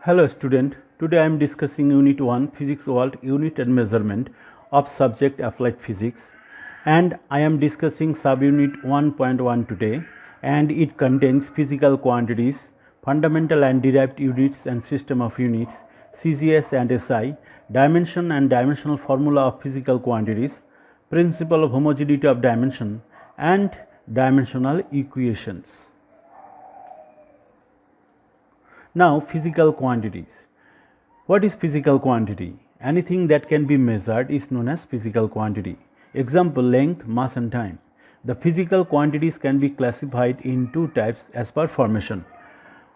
Hello student, today I am discussing Unit 1 Physics World Unit and Measurement of Subject Applied Physics, and I am discussing Subunit 1.1 today, and it contains physical quantities, fundamental and derived units and system of units, CGS and SI, dimension and dimensional formula of physical quantities, principle of homogeneity of dimension, and dimensional equations. Now, physical quantities. What is physical quantity? Anything that can be measured is known as physical quantity. Example, length, mass and time. The physical quantities can be classified in two types as per formation.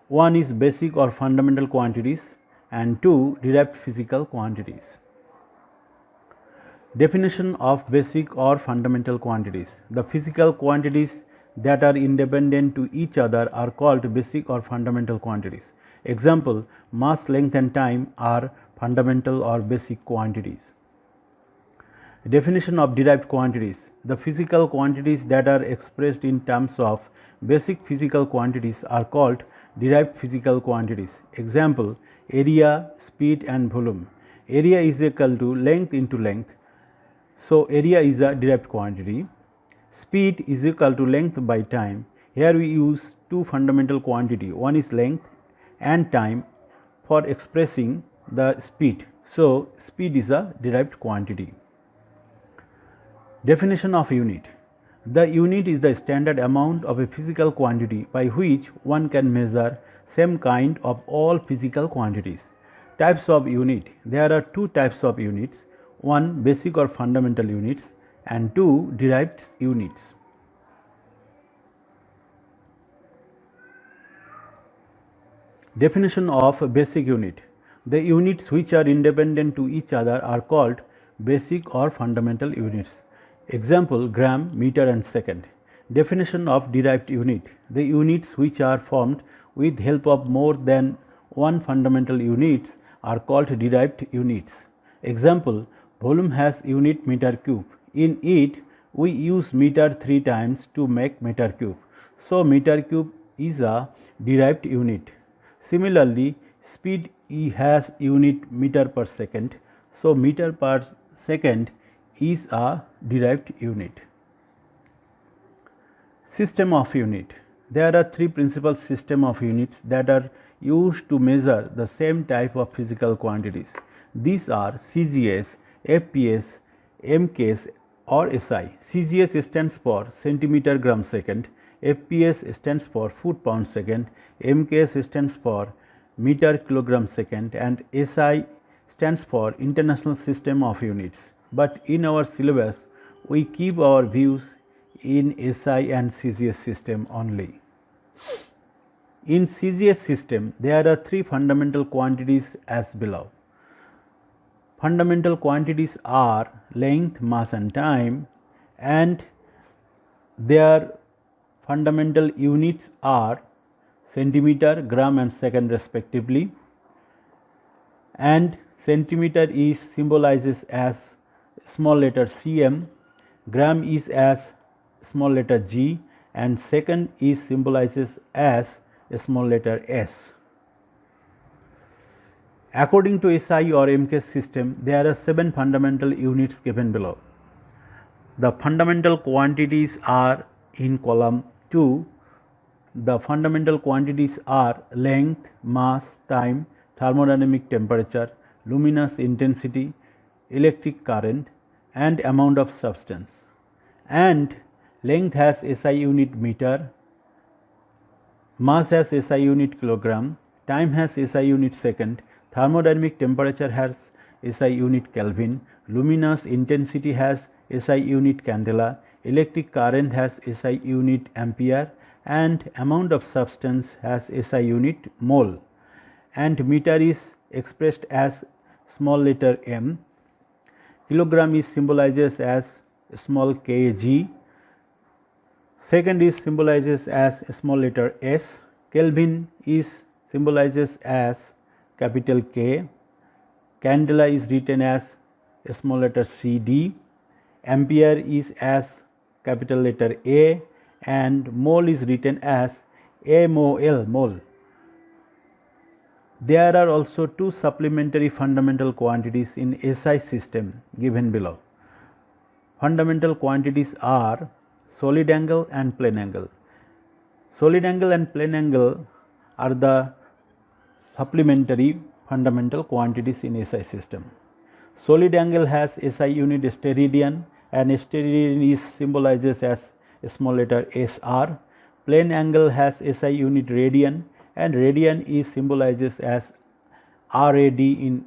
One is basic or fundamental quantities and two derived physical quantities. Definition of basic or fundamental quantities. The physical quantities that are independent to each other are called basic or fundamental quantities. Example, mass, length and time are fundamental or basic quantities. Definition of derived quantities. The physical quantities that are expressed in terms of basic physical quantities are called derived physical quantities. Example, area, speed and volume. Area is equal to length into length. So, area is a derived quantity. Speed is equal to length by time. Here we use two fundamental quantity. One is length and time for expressing the speed. So, speed is a derived quantity. Definition of unit. The unit is the standard amount of a physical quantity by which one can measure same kind of all physical quantities. Types of unit. There are two types of units. One, basic or fundamental units, and two, derived units. Definition of basic unit. The units which are independent to each other are called basic or fundamental units. Example, gram, meter and second. Definition of derived unit. The units which are formed with help of more than one fundamental units are called derived units. Example, volume has unit meter cube. In it, we use meter 3 times to make meter cube. So, meter cube is a derived unit. Similarly, speed has unit meter per second. So, meter per second is a derived unit. System of unit. There are three principal system of units that are used to measure the same type of physical quantities. These are CGS, FPS, MKS or SI. CGS stands for centimeter gram second, FPS stands for foot pound second, MKS stands for meter kilogram second, and SI stands for International System of Units. But in our syllabus, we keep our views in SI and CGS system only. In CGS system, there are three fundamental quantities as below. Fundamental quantities are length, mass and time, and their fundamental units are centimeter, gram and second respectively, and centimeter is symbolizes as small letter cm, gram is as small letter g, and second is symbolizes as a small letter s. According to SI or MKS system, there are 7 fundamental units given below. The fundamental quantities are in column 2. The fundamental quantities are length, mass, time, thermodynamic temperature, luminous intensity, electric current, and amount of substance. And length has SI unit meter, mass has SI unit kilogram, time has SI unit second, thermodynamic temperature has SI unit Kelvin, luminous intensity has SI unit candela, electric current has SI unit ampere, and amount of substance has SI unit mole, and meter is expressed as small letter m, kilogram is symbolizes as small kg, second is symbolizes as small letter s, Kelvin is symbolizes as capital K, candela is written as small letter CD, ampere is as capital letter A, and mole is written as MOL, mole. There are also two supplementary fundamental quantities in SI system given below. Fundamental quantities are solid angle and plane angle. Solid angle and plane angle are the supplementary fundamental quantities in SI system. Solid angle has SI unit steradian, and steradian is symbolizes as small letter SR. Plane angle has SI unit radian, and radian is symbolizes as RAD in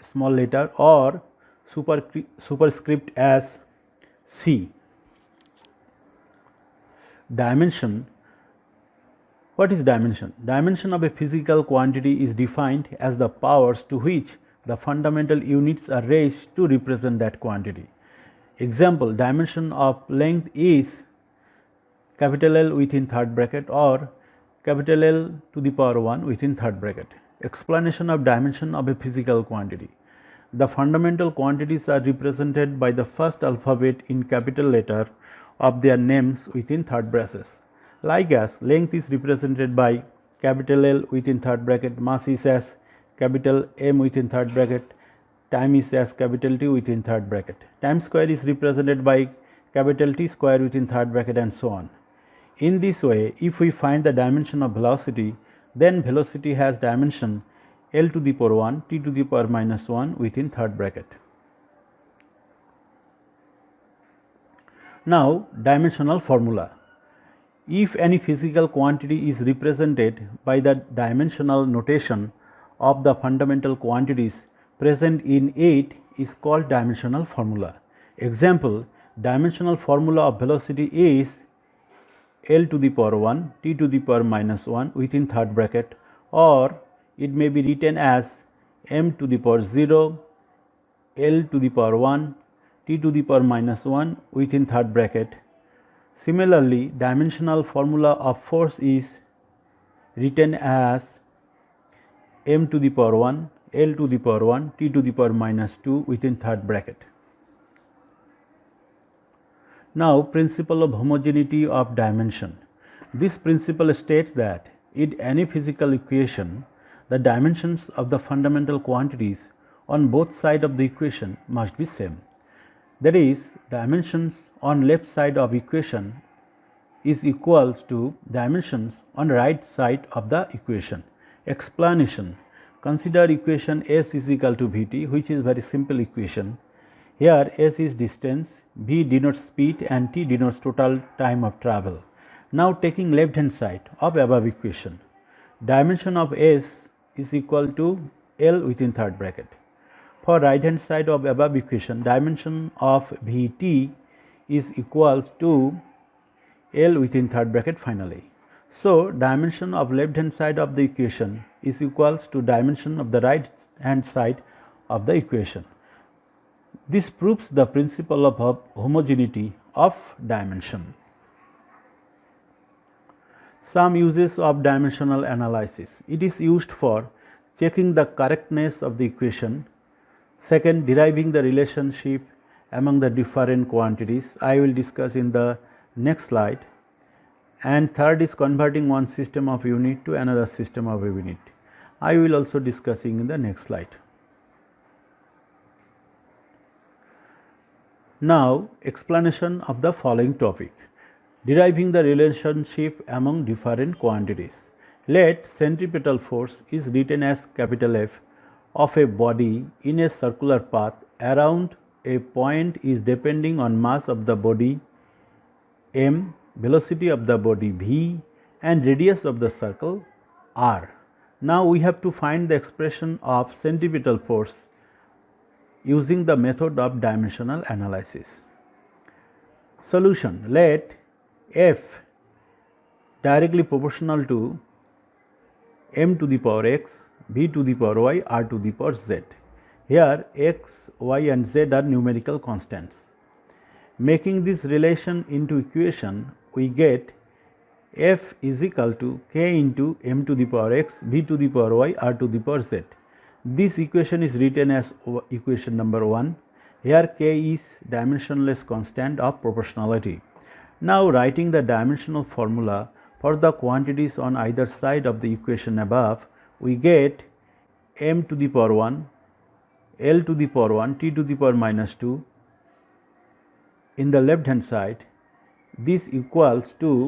small letter or superscript as C. Dimension. What is dimension? Dimension of a physical quantity is defined as the powers to which the fundamental units are raised to represent that quantity. Example, dimension of length is capital L within third bracket or capital L to the power 1 within third bracket. Explanation of dimension of a physical quantity. The fundamental quantities are represented by the first alphabet in capital letter of their names within third braces. Like as length is represented by capital L within third bracket, mass is as capital M within third bracket, time is as capital T within third bracket. Time square is represented by capital T square within third bracket, and so on. In this way, if we find the dimension of velocity, then velocity has dimension L to the power 1, T to the power minus 1 within third bracket. Now, dimensional formula. If any physical quantity is represented by the dimensional notation of the fundamental quantities present in it is called dimensional formula. Example, dimensional formula of velocity is L to the power 1, T to the power minus 1 within third bracket, or it may be written as M to the power 0, L to the power 1, T to the power minus 1 within third bracket. Similarly, dimensional formula of force is written as M to the power 1, L to the power 1, T to the power minus 2 within third bracket. Now, principle of homogeneity of dimension. This principle states that in any physical equation, the dimensions of the fundamental quantities on both sides of the equation must be same. That is, dimensions on left side of equation is equals to dimensions on right side of the equation. Explanation. Consider equation S is equal to Vt, which is very simple equation. Here S is distance, V denotes speed, and T denotes total time of travel. Now, taking left hand side of above equation, dimension of S is equal to L within third bracket. For right hand side of above equation, dimension of Vt is equals to L within third bracket finally. So, dimension of left hand side of the equation is equals to dimension of the right hand side of the equation. This proves the principle of homogeneity of dimension. Some uses of dimensional analysis. It is used for checking the correctness of the equation. Second, deriving the relationship among the different quantities. I will discuss in the next slide. And third is converting one system of unit to another system of a unit. I will also discussing in the next slide. Now, explanation of the following topic. Deriving the relationship among different quantities. Let centripetal force is written as capital F of a body in a circular path around a point is depending on mass of the body m, velocity of the body v, and radius of the circle r. Now, we have to find the expression of centripetal force using the method of dimensional analysis. Solution. Let F directly proportional to m to the power x, v to the power y, r to the power z. Here x, y and z are numerical constants. Making this relation into equation, we get F is equal to k into m to the power x, v to the power y, r to the power z. This equation is written as equation number 1. Here k is dimensionless constant of proportionality. Now, writing the dimensional formula for the quantities on either side of the equation above, we get m to the power 1, L to the power 1, T to the power minus 2 in the left hand side. This equals to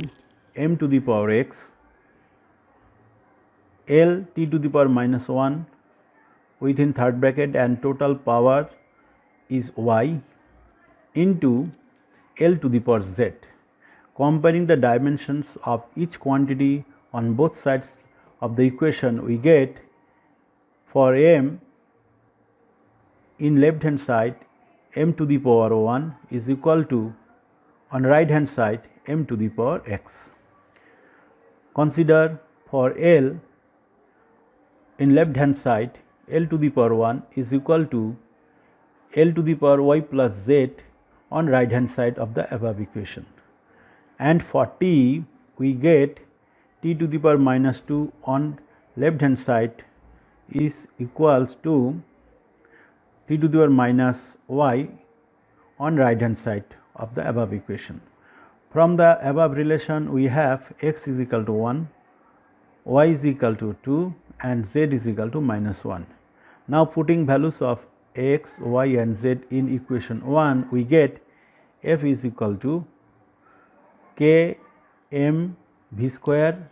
m to the power x, L T to the power minus 1 within third bracket, and total power is y into L to the power z. Comparing the dimensions of each quantity on both sides of the equation, we get for m in left hand side m to the power 1 is equal to, on right hand side, m to the power x. Consider for L in left hand side, L to the power 1 is equal to L to the power y plus z on right hand side of the above equation. And for T, we get T to the power minus 2 on left hand side is equals to T to the power minus y on right hand side of the above equation. From the above relation, we have x is equal to 1, y is equal to 2 and z is equal to minus 1. Now putting values of x, y and z in equation 1, we get f is equal to k m v square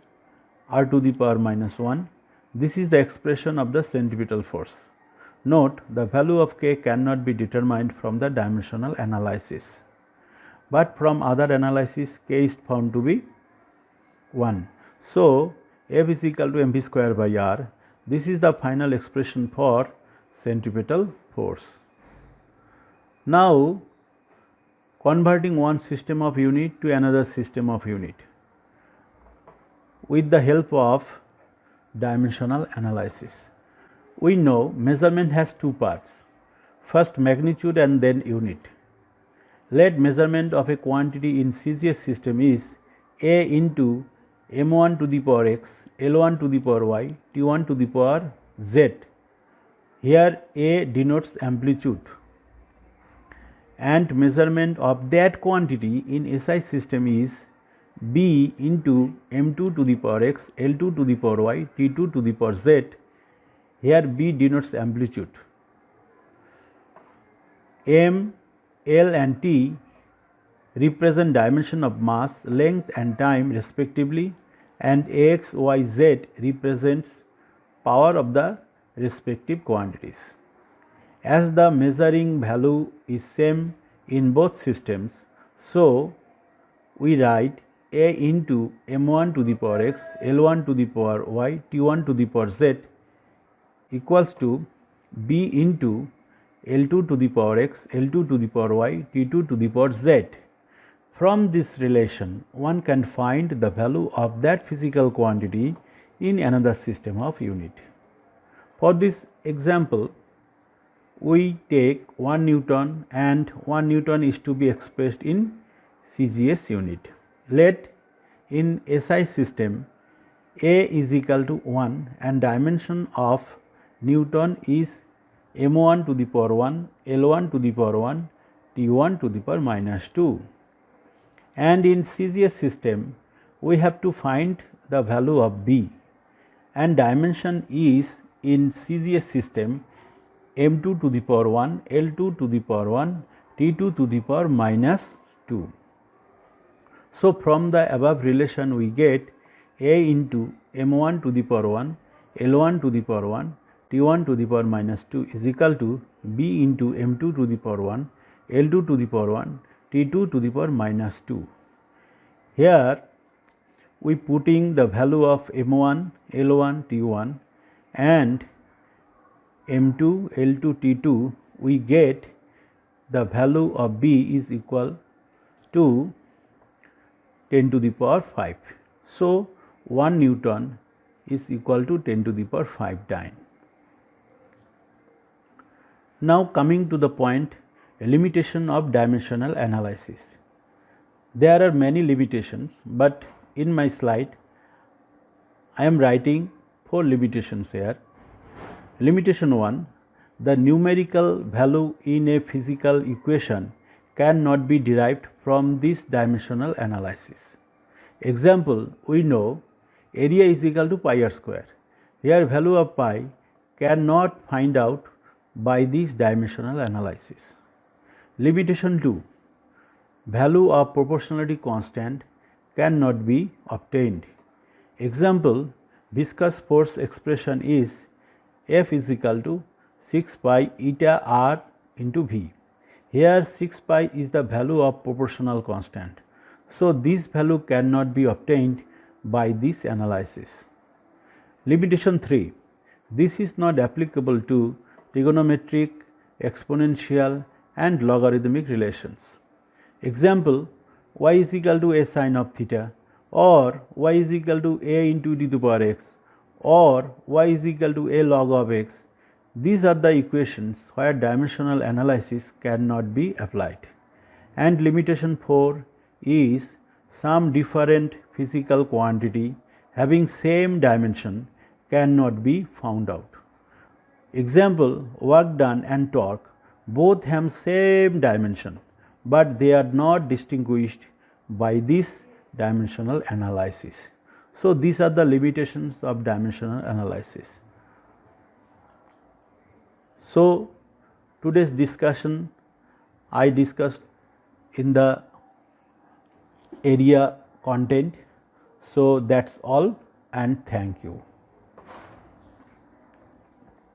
r to the power minus 1. This is the expression of the centripetal force. Note, the value of k cannot be determined from the dimensional analysis, but from other analysis k is found to be 1. So, F is equal to mv square by r. This is the final expression for centripetal force. Now, converting one system of unit to another system of unit with the help of dimensional analysis. We know measurement has two parts, first magnitude and then unit. Let measurement of a quantity in CGS system is A into m1 to the power x, L1 to the power y, T1 to the power z. Here A denotes amplitude, and measurement of that quantity in SI system is B into m2 to the power x, L2 to the power y, T2 to the power z. Here B denotes amplitude. M, L and T represent dimension of mass, length and time respectively, and X, Y, Z represents power of the respective quantities. As the measuring value is same in both systems, so we write A into m1 to the power x, L1 to the power y, T1 to the power z equals to B into L2 to the power x, L2 to the power y, T2 to the power z. From this relation, one can find the value of that physical quantity in another system of unit. For this example, we take 1 Newton, and 1 Newton is to be expressed in CGS unit. Let in SI system A is equal to 1 and dimension of Newton is m1 to the power 1, L1 to the power 1, T1 to the power minus 2. And in CGS system, we have to find the value of B, and dimension is in CGS system m2 to the power 1, L2 to the power 1, T2 to the power minus 2. So, from the above relation, we get A into m1 to the power 1, L1 to the power 1, T1 to the power minus 2 is equal to B into m2 to the power 1, L2 to the power 1, T2 to the power minus 2. Here we putting the value of m1, L1, T1 and m2, L2, T2, we get the value of B is equal to 10 to the power 5. So, 1 Newton is equal to 10 to the power 5 dyne. Now, coming to the point, a limitation of dimensional analysis. There are many limitations, but in my slide I am writing 4 limitations here. Limitation 1, the numerical value in a physical equation cannot be derived from this dimensional analysis. Example, we know area is equal to pi r square. Here value of pi cannot find out by this dimensional analysis. Limitation 2. Value of proportionality constant cannot be obtained. Example, viscous force expression is F is equal to 6 pi eta r into V. Here 6 pi is the value of proportional constant. So, this value cannot be obtained by this analysis. Limitation 3. This is not applicable to trigonometric, exponential and logarithmic relations. Example, y is equal to a sine of theta, or y is equal to a into d to the power x, or y is equal to a log of x. These are the equations where dimensional analysis cannot be applied. And limitation 4 is some different physical quantity having same dimension cannot be found out. Example, work done and torque both have same dimension, but they are not distinguished by this dimensional analysis. So, these are the limitations of dimensional analysis. So, today's discussion I discussed in the area content. So, that's all and thank you.